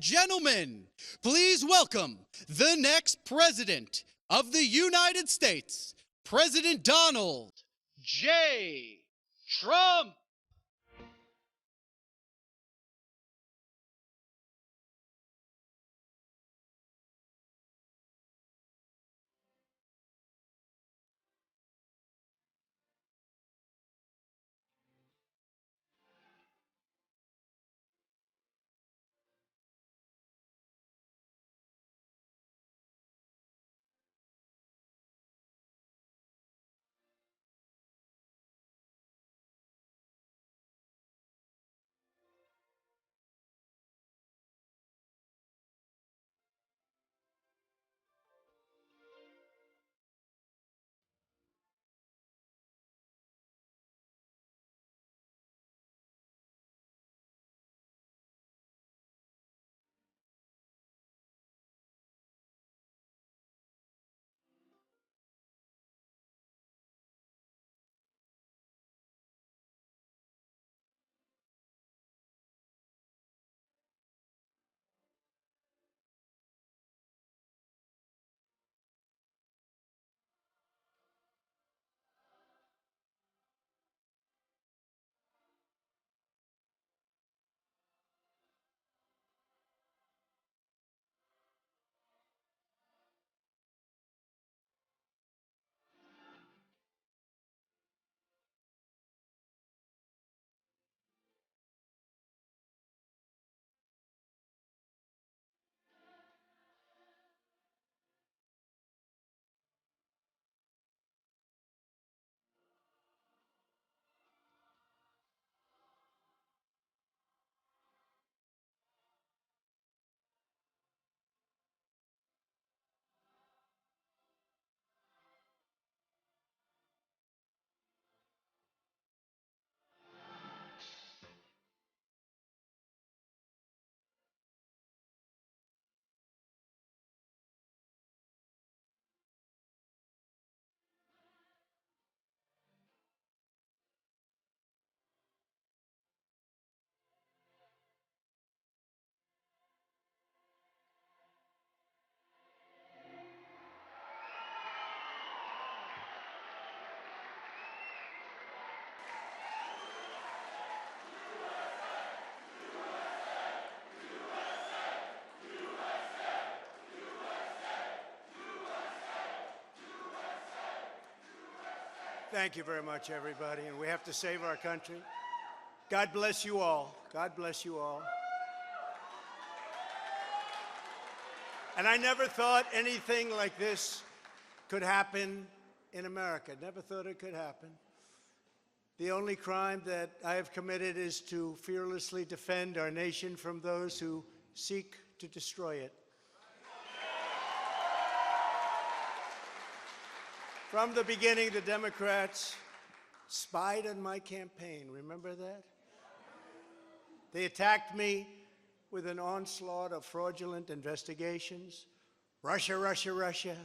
and gentlemen, please welcome the next President of the United States, President Donald J. Trump. Thank you very much, everybody. And we have to save our country. God bless you all. God bless you all. And I never thought anything like this could happen in America. Never thought it could happen. The only crime that I have committed is to fearlessly defend our nation from those who seek to destroy it. From the beginning, the Democrats spied on my campaign. Remember that? They attacked me with an onslaught of fraudulent investigations. Russia, Russia, Russia.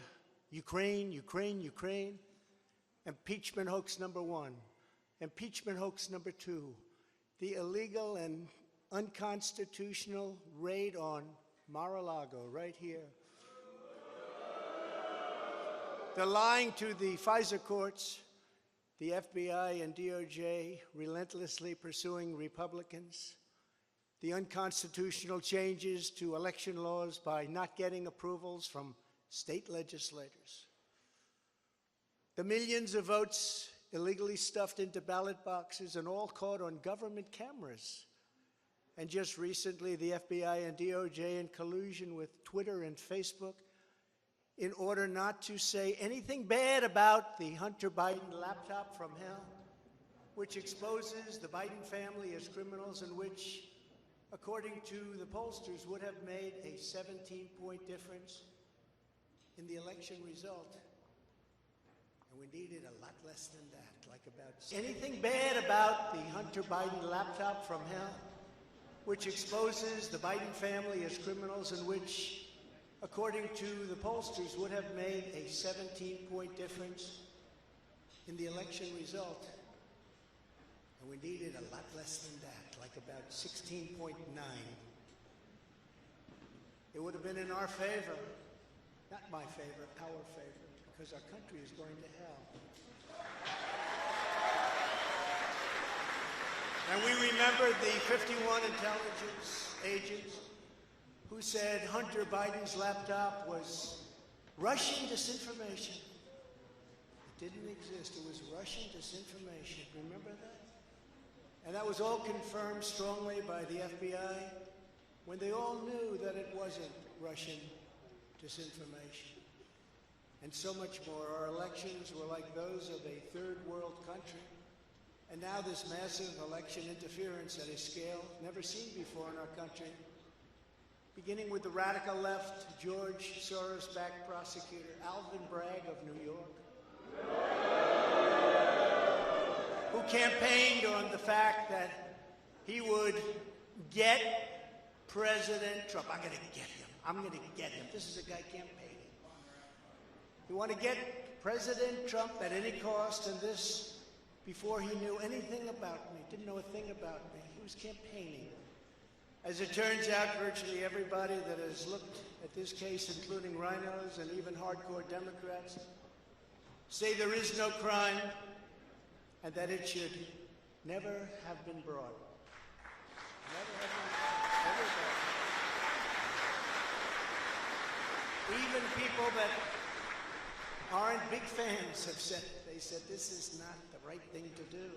Ukraine, Ukraine, Ukraine. Impeachment hoax number 1. Impeachment hoax number 2. The illegal and unconstitutional raid on Mar-a-Lago right here. The lying to the FISA courts, the FBI and DOJ relentlessly pursuing Republicans, the unconstitutional changes to election laws by not getting approvals from state legislators, the millions of votes illegally stuffed into ballot boxes and all caught on government cameras, and just recently the FBI and DOJ in collusion with Twitter and Facebook in order not to say anything bad about the Hunter Biden laptop from hell, which exposes the Biden family as criminals and which, according to the pollsters, would have made a 17-point difference in the election result. And we needed a lot less than that, like about anything bad about the Hunter Biden laptop from hell, which exposes the Biden family as criminals and which, according to the pollsters, would have made a 17-point difference in the election result. And we needed a lot less than that, like about 16.9. it would have been in our favor, not my favor, our favor, because our country is going to hell. And we remembered the 51 intelligence agents who said Hunter Biden's laptop was Russian disinformation. It didn't exist. It was Russian disinformation. Remember that? And that was all confirmed strongly by the FBI when they all knew that it wasn't Russian disinformation. And so much more. Our elections were like those of a third world country. And now this massive election interference at a scale never seen before in our country, beginning with the radical left, George Soros-backed prosecutor Alvin Bragg of New York, who campaigned on the fact that he would get President Trump. I'm going to get him. I'm going to get him. This is a guy campaigning. He wanted to get President Trump at any cost, and this before he knew anything about me, didn't know a thing about me. He was campaigning. As it turns out, virtually everybody that has looked at this case, including rhinos and even hardcore Democrats, say there is no crime and that it should never have been brought. Never have been brought. Even people that aren't big fans have said it. They said this is not the right thing to do.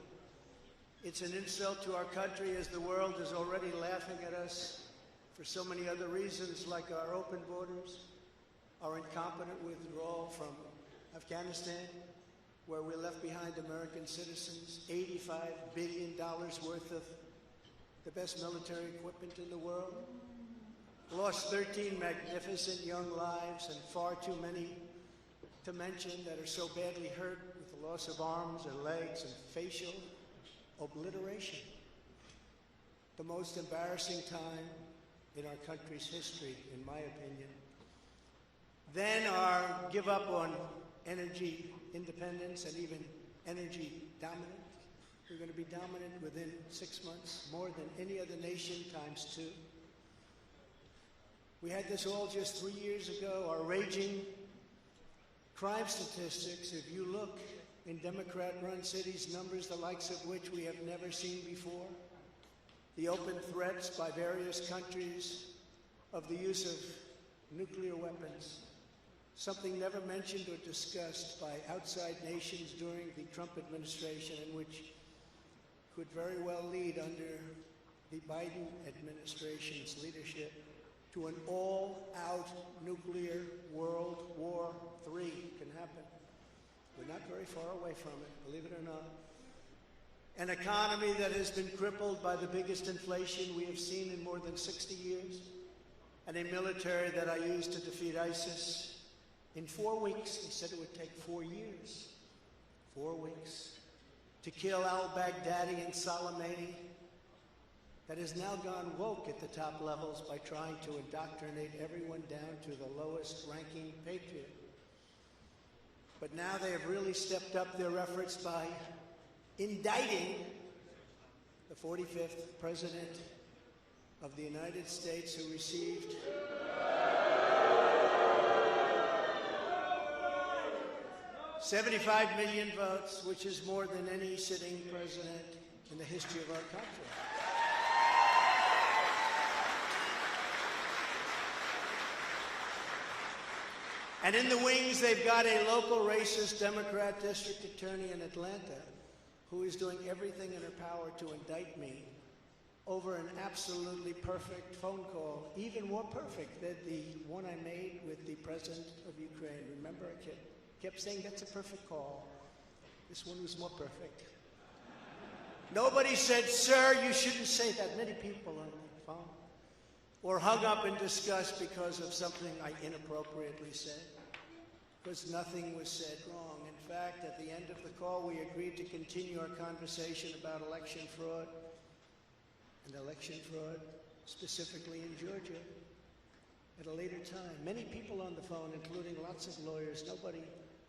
It's an insult to our country, as the world is already laughing at us for so many other reasons, like our open borders, our incompetent withdrawal from Afghanistan, where we left behind American citizens, $85 billion worth of the best military equipment in the world, lost 13 magnificent young lives, and far too many to mention that are so badly hurt with the loss of arms and legs and facial obliteration. The most embarrassing time in our country's history, in my opinion. Then our give up on energy independence and even energy dominance. We're going to be dominant within 6 months, more than any other nation ×2. We had this all just 3 years ago. Our raging crime statistics, if you look in Democrat-run cities, numbers the likes of which we have never seen before. The open threats by various countries of the use of nuclear weapons, something never mentioned or discussed by outside nations during the Trump administration, and which could very well lead under the Biden administration's leadership to an all-out nuclear World War III can happen. We're not very far away from it, believe it or not. An economy that has been crippled by the biggest inflation we have seen in more than 60 years, and a military that I used to defeat ISIS in 4 weeks. They said it would take 4 years. 4 weeks. To kill al-Baghdadi and Soleimani, that has now gone woke at the top levels by trying to indoctrinate everyone down to the lowest ranking patriot. But now they have really stepped up their efforts by indicting the 45th President of the United States, who received $75 million votes, which is more than any sitting president in the history of our country. And in the wings, they've got a local racist Democrat district attorney in Atlanta who is doing everything in her power to indict me over an absolutely perfect phone call, even more perfect than the one I made with the president of Ukraine. Remember, I kept saying that's a perfect call. This one was more perfect. Nobody said, sir, you shouldn't say that. Many people on the phone. Or hung up in disgust because of something I inappropriately said. Because nothing was said wrong. In fact, at the end of the call, we agreed to continue our conversation about election fraud, and election fraud specifically in Georgia at a later time. Many people on the phone, including lots of lawyers, nobody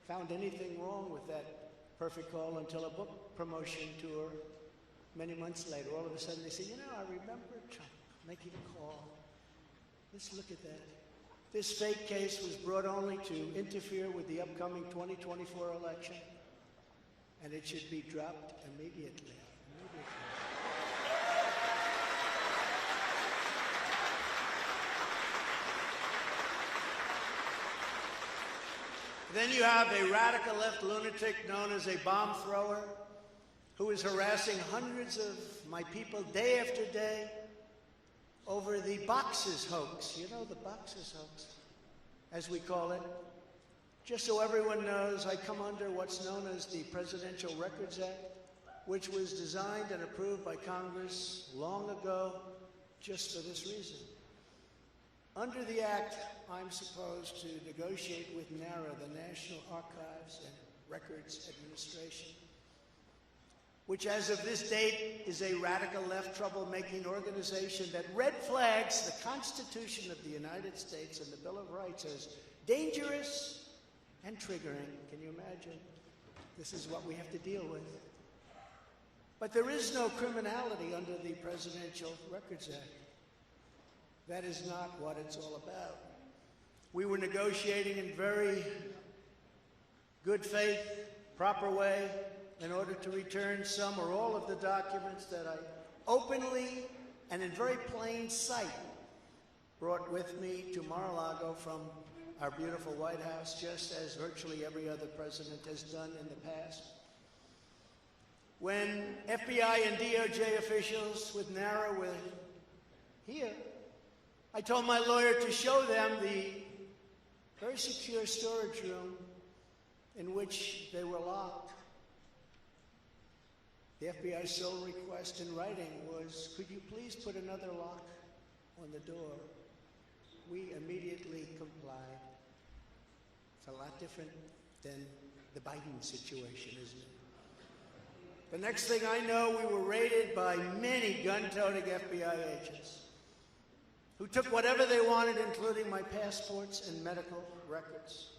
found anything wrong with that perfect call until a book promotion tour many months later. All of a sudden they say, you know, I remember Trump making a call Let's look at that. This fake case was brought only to interfere with the upcoming 2024 election, and it should be dropped immediately. Then you have a radical left lunatic known as a bomb thrower who is harassing hundreds of my people day after day over the boxes hoax. You know, the boxes hoax, as we call it. Just so everyone knows, I come under what's known as the Presidential Records Act, which was designed and approved by Congress long ago just for this reason. Under the Act, I'm supposed to negotiate with NARA, the National Archives and Records Administration, which as of this date is a radical left troublemaking organization that red flags the Constitution of the United States and the Bill of Rights as dangerous and triggering. Can you imagine? This is what we have to deal with. But there is no criminality under the Presidential Records Act. That is not what it's all about. We were negotiating in very good faith, proper way, in order to return some or all of the documents that I openly and in very plain sight brought with me to Mar-a-Lago from our beautiful White House, just as virtually every other president has done in the past. When FBI and DOJ officials with NARA were here, I told my lawyer to show them the very secure storage room in which they were locked. The FBI's sole request in writing was, could you please put another lock on the door? We immediately complied. It's a lot different than the Biden situation, isn't it? The next thing I know, we were raided by many gun-toting FBI agents who took whatever they wanted, including my passports and medical records.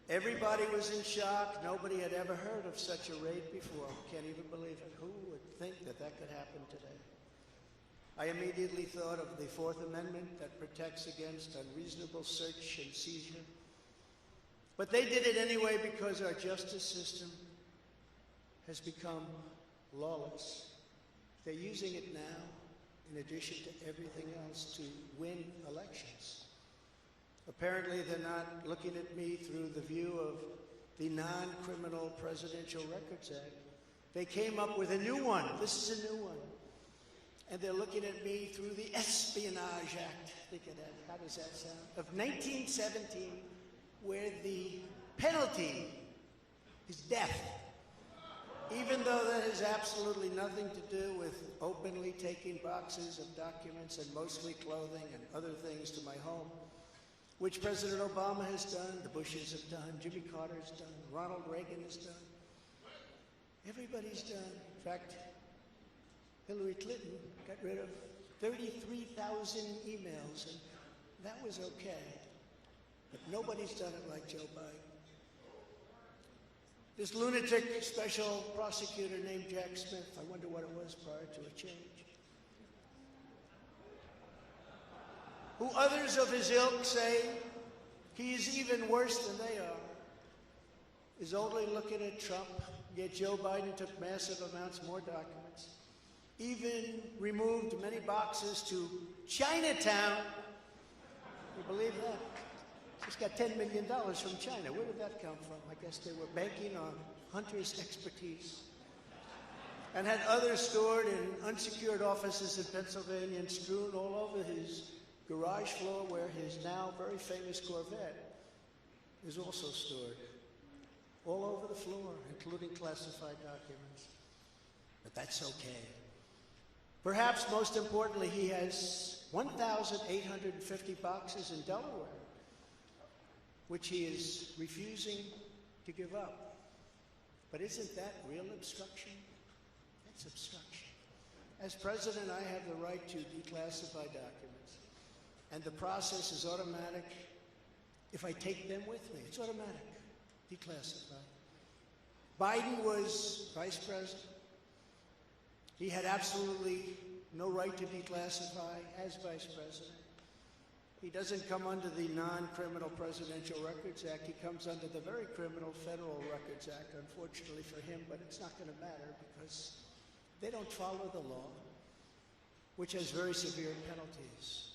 Everybody was in shock. Nobody had ever heard of such a raid before. Can't even believe it. Who would think that that could happen today? I immediately thought of the Fourth Amendment that protects against unreasonable search and seizure. But they did it anyway because our justice system has become lawless. They're using it now, in addition to everything else, to win elections. Apparently, they're not looking at me through the view of the non-criminal Presidential Records Act. They came up with a new one. This is a new one. And they're looking at me through the Espionage Act. Think of that. How does that sound? Of 1917, where the penalty is death. Even though that has absolutely nothing to do with openly taking boxes of documents and mostly clothing and other things to my home, which President Obama has done, the Bushes have done, Jimmy Carter has done, Ronald Reagan has done. Everybody's done. In fact, Hillary Clinton got rid of 33,000 emails, and that was okay. But nobody's done it like Joe Biden. This lunatic special prosecutor named Jack Smith, I wonder what it was prior to a change, who others of his ilk say he is even worse than they are, is only looking at Trump, yet Joe Biden took massive amounts more documents, even removed many boxes to Chinatown. You believe that? Just got $10 million from China. Where did that come from? I guess they were banking on Hunter's expertise. And had others stored in unsecured offices in Pennsylvania and strewn all over his garage floor where his now very famous Corvette is also stored. All over the floor, including classified documents. But that's okay. Perhaps most importantly, he has 1,850 boxes in Delaware, which he is refusing to give up. But isn't that real obstruction? That's obstruction. As president, I have the right to declassify documents. And the process is automatic. If I take them with me, it's automatic. Declassify. Biden was vice president. He had absolutely no right to declassify as vice president. He doesn't come under the non-criminal Presidential Records Act. He comes under the very criminal Federal Records Act, unfortunately for him, but it's not going to matter because they don't follow the law, which has very severe penalties.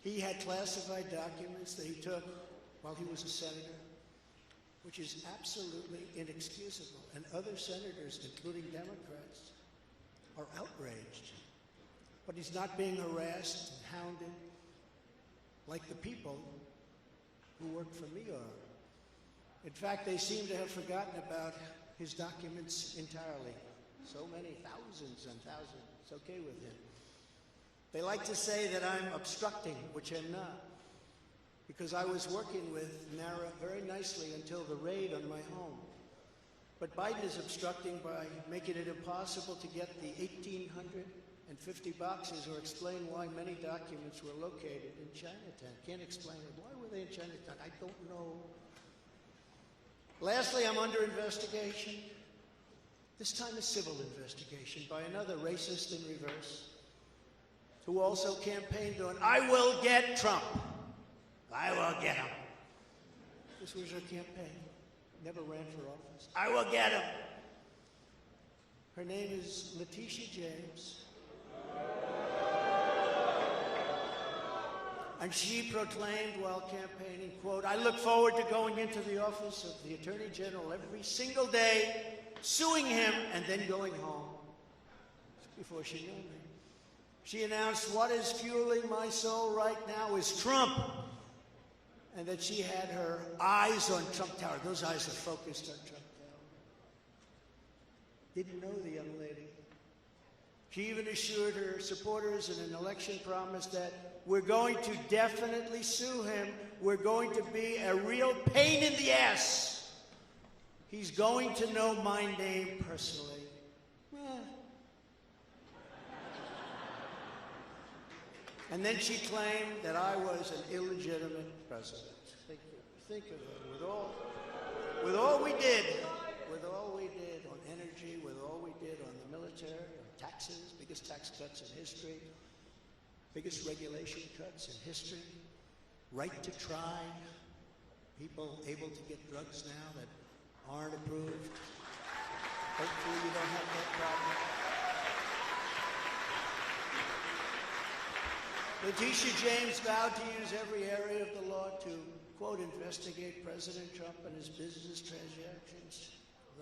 He had classified documents that he took while he was a senator, which is absolutely inexcusable. And other senators, including Democrats, are outraged. But he's not being harassed and hounded like the people who work for me are. In fact, they seem to have forgotten about his documents entirely. So many, thousands and thousands. It's okay with him. They like to say that I'm obstructing, which I'm not, because I was working with NARA very nicely until the raid on my home. But Biden is obstructing by making it impossible to get the 1,850 boxes or explain why many documents were located in Chinatown. Can't explain it. Why were they in Chinatown? I don't know. Lastly, I'm under investigation. This time a civil investigation by another racist in reverse, who also campaigned on, I will get Trump. I will get him. This was her campaign. Never ran for office. I will get him. Her name is Letitia James. And she proclaimed while campaigning, quote, I look forward to going into the office of the Attorney General every single day, suing him, and then going home. Before she knew me. She announced, what is fueling my soul right now is Trump. And that she had her eyes on Trump Tower. Those eyes are focused on Trump Tower. Didn't know the young lady. She even assured her supporters in an election promise that we're going to definitely sue him. We're going to be a real pain in the ass. He's going to know my name personally. And then she claimed that I was an illegitimate president. Think of it. With all we did on energy, with all we did on the military, on taxes, biggest tax cuts in history, biggest regulation cuts in history, right to try, people able to get drugs now that aren't approved. Hopefully you don't have that problem. Letitia James vowed to use every area of the law to, quote, investigate President Trump and his business transactions.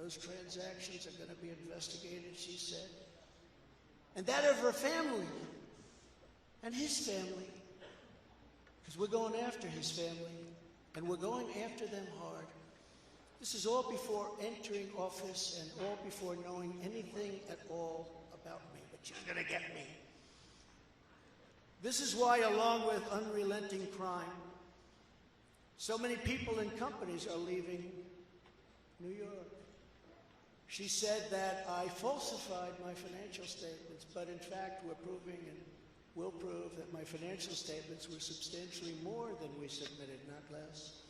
Those transactions are going to be investigated, she said. And that of her family and his family. Because we're going after his family, and we're going after them hard. This is all before entering office and all before knowing anything at all about me. But she's going to get me. This is why, along with unrelenting crime, so many people and companies are leaving New York. She said that I falsified my financial statements, but in fact we're proving and will prove that my financial statements were substantially more than we submitted, not less.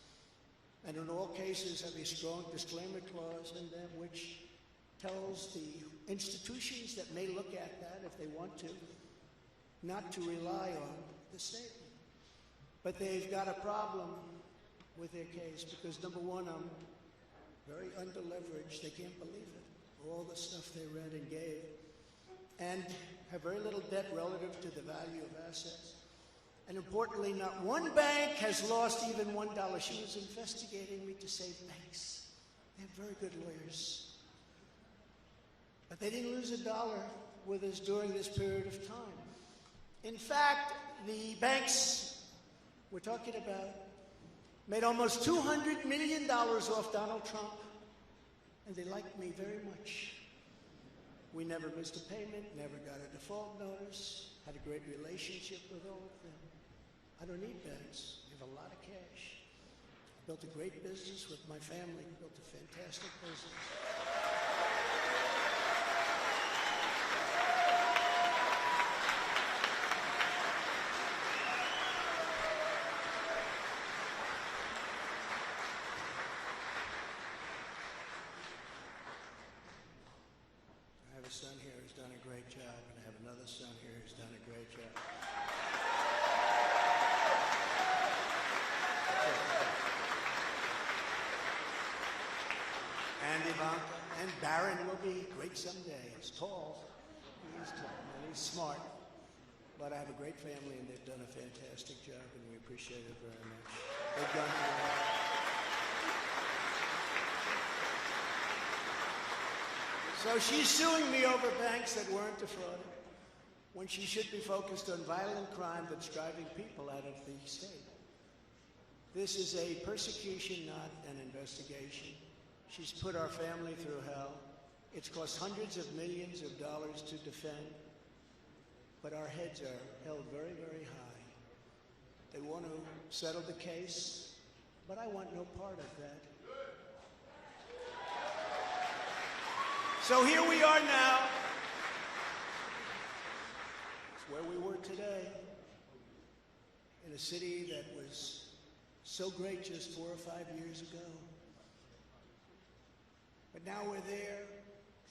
And in all cases have a strong disclaimer clause in them which tells the institutions that may look at that if they want to, not to rely on the statement. But they've got a problem with their case because, number one, I'm very underleveraged. They can't believe it. All the stuff they read and gave. And have very little debt relative to the value of assets. And importantly, not one bank has lost even $1. She was investigating me to save banks. They have very good lawyers. But they didn't lose $1 with us during this period of time. In fact, the banks we're talking about made almost $200 million off Donald Trump, and they liked me very much. We never missed a payment, never got a default notice, had a great relationship with all of them. I don't need banks. We have a lot of cash. Built a great business with my family, built a fantastic business. Son here who's done a great job, and I have another son here who's done a great job. Barron will be great someday. He's tall. He's tall, and he's smart. But I have a great family, and they've done a fantastic job, and we appreciate it very much. They've gone through a lot. So she's suing me over banks that weren't defrauded, when she should be focused on violent crime that's driving people out of the state. This is a persecution, not an investigation. She's put our family through hell. It's cost hundreds of millions of dollars to defend, but our heads are held very, very high. They want to settle the case, but I want no part of that. So here we are now. It's where we were today, in a city that was so great just 4 or 5 years ago. But now we're there.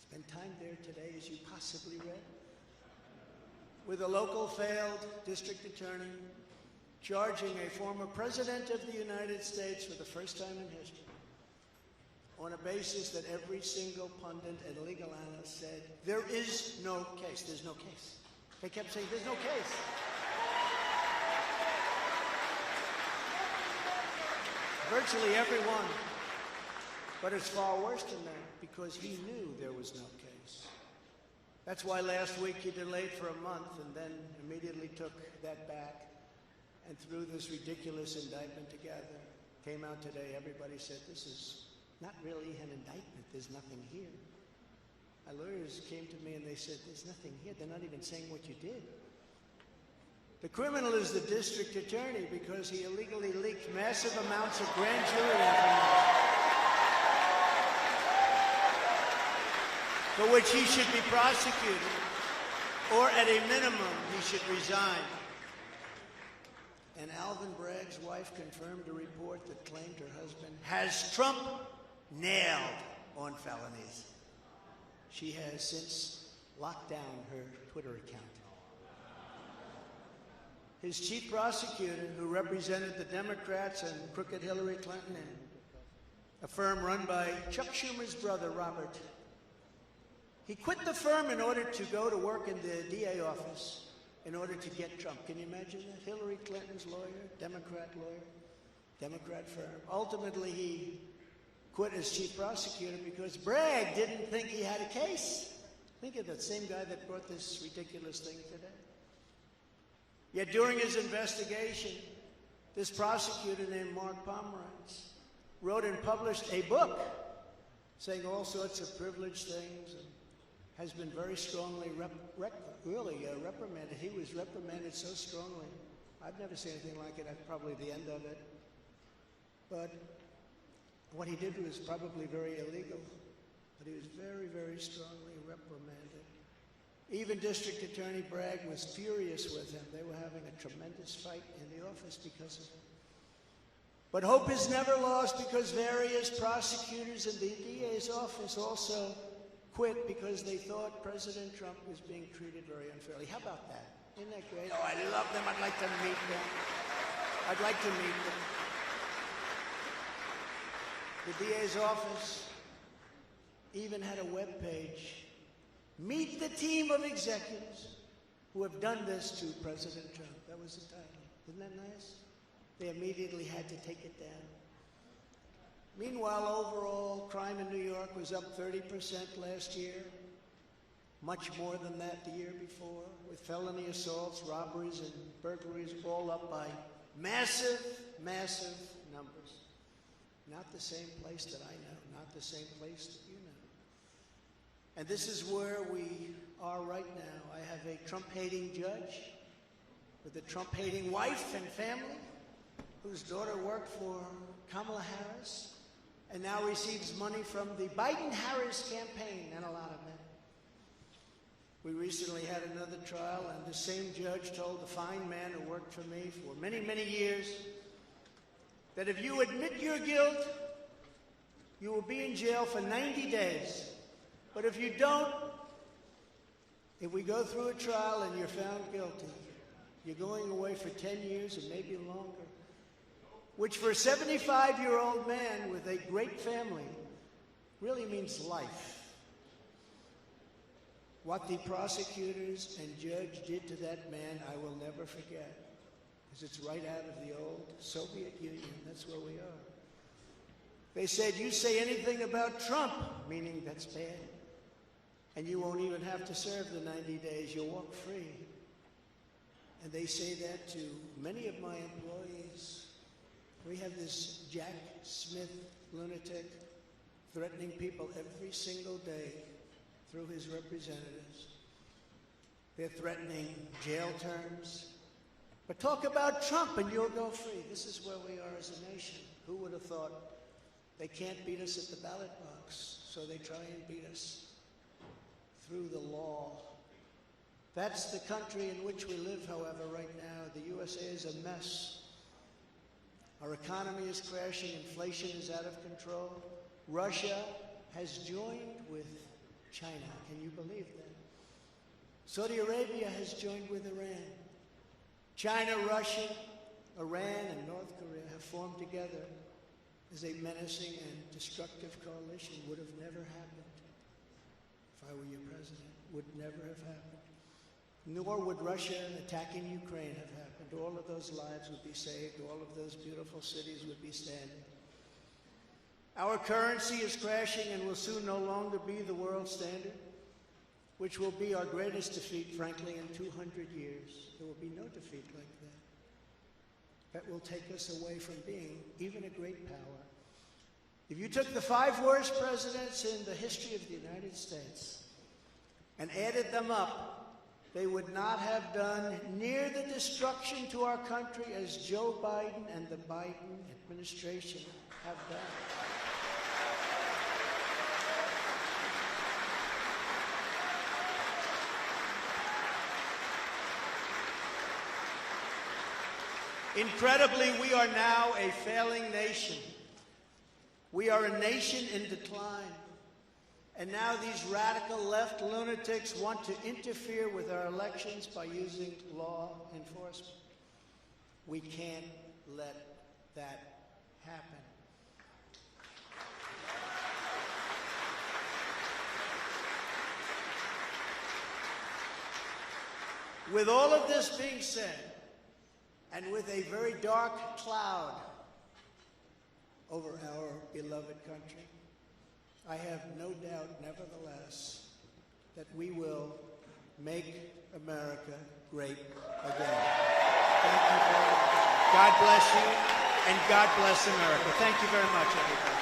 Spend time there today, as you possibly read, with a local failed district attorney charging a former president of the United States for the first time in history, on a basis that every single pundit and legal analyst said, there is no case. There's no case. They kept saying, there's no case. Virtually everyone. But it's far worse than that, because he knew there was no case. That's why last week he delayed for a month and then immediately took that back and threw this ridiculous indictment together. Came out today, everybody said, this is not really an indictment, there's nothing here. My lawyers came to me and they said, there's nothing here, they're not even saying what you did. The criminal is the district attorney because he illegally leaked massive amounts of grand jury information, for which he should be prosecuted, or at a minimum, he should resign. And Alvin Bragg's wife confirmed a report that claimed her husband has Trump nailed on felonies. She has since locked down her Twitter account. His chief prosecutor, who represented the Democrats and crooked Hillary Clinton in a firm run by Chuck Schumer's brother, Robert, he quit the firm in order to go to work in the DA office in order to get Trump. Can you imagine that? Hillary Clinton's lawyer, Democrat firm. Ultimately, he quit as chief prosecutor because Bragg didn't think he had a case. Think of that same guy that brought this ridiculous thing today. Yet during his investigation, this prosecutor named Mark Pomerantz wrote and published a book saying all sorts of privileged things and has been very strongly reprimanded. He was reprimanded so strongly. I've never seen anything like it. That's probably the end of it. But what he did was probably very illegal. But he was very, very strongly reprimanded. Even District Attorney Bragg was furious with him. They were having a tremendous fight in the office because of it. But hope is never lost because various prosecutors in the DA's office also quit because they thought President Trump was being treated very unfairly. How about that? Isn't that great? Oh, I love them. I'd like to meet them. I'd like to meet them. The DA's office even had a web page. Meet the team of executives who have done this to President Trump. That was the title. Isn't that nice? They immediately had to take it down. Meanwhile, overall, crime in New York was up 30% last year. Much more than that the year before, with felony assaults, robberies, and burglaries all up by massive, massive numbers. Not the same place that I know, not the same place that you know. And this is where we are right now. I have a Trump-hating judge with a Trump-hating wife and family whose daughter worked for Kamala Harris and now receives money from the Biden-Harris campaign and a lot of it. We recently had another trial, and the same judge told the fine man who worked for me for many, many years that if you admit your guilt, you will be in jail for 90 days. But if you don't, if we go through a trial and you're found guilty, you're going away for 10 years and maybe longer, which for a 75-year-old man with a great family really means life. What the prosecutors and judge did to that man, I will never forget, because it's right out of the old Soviet Union. That's where we are. They said, you say anything about Trump, meaning that's bad, and you won't even have to serve the 90 days. You'll walk free. And they say that to many of my employees. We have this Jack Smith lunatic threatening people every single day through his representatives. They're threatening jail terms. But talk about Trump and you'll go free. This is where we are as a nation. Who would have thought? They can't beat us at the ballot box, so they try and beat us through the law. That's the country in which we live, however, right now. The USA is a mess. Our economy is crashing. Inflation is out of control. Russia has joined with China. Can you believe that? Saudi Arabia has joined with Iran. China, Russia, Iran, and North Korea have formed together as a menacing and destructive coalition. Would have never happened if I were your president. Would never have happened. Nor would Russia attacking Ukraine have happened. All of those lives would be saved. All of those beautiful cities would be standing. Our currency is crashing and will soon no longer be the world standard, which will be our greatest defeat, frankly, in 200 years. There will be no defeat like that. That will take us away from being even a great power. If you took the 5 worst presidents in the history of the United States and added them up, they would not have done near the destruction to our country as Joe Biden and the Biden administration have done. Incredibly, we are now a failing nation. We are a nation in decline. And now these radical left lunatics want to interfere with our elections by using law enforcement. We can't let that happen. With all of this being said, and with a very dark cloud over our beloved country, I have no doubt, nevertheless, that we will make America great again. Thank you very much. God bless you, and God bless America. Thank you very much, everybody.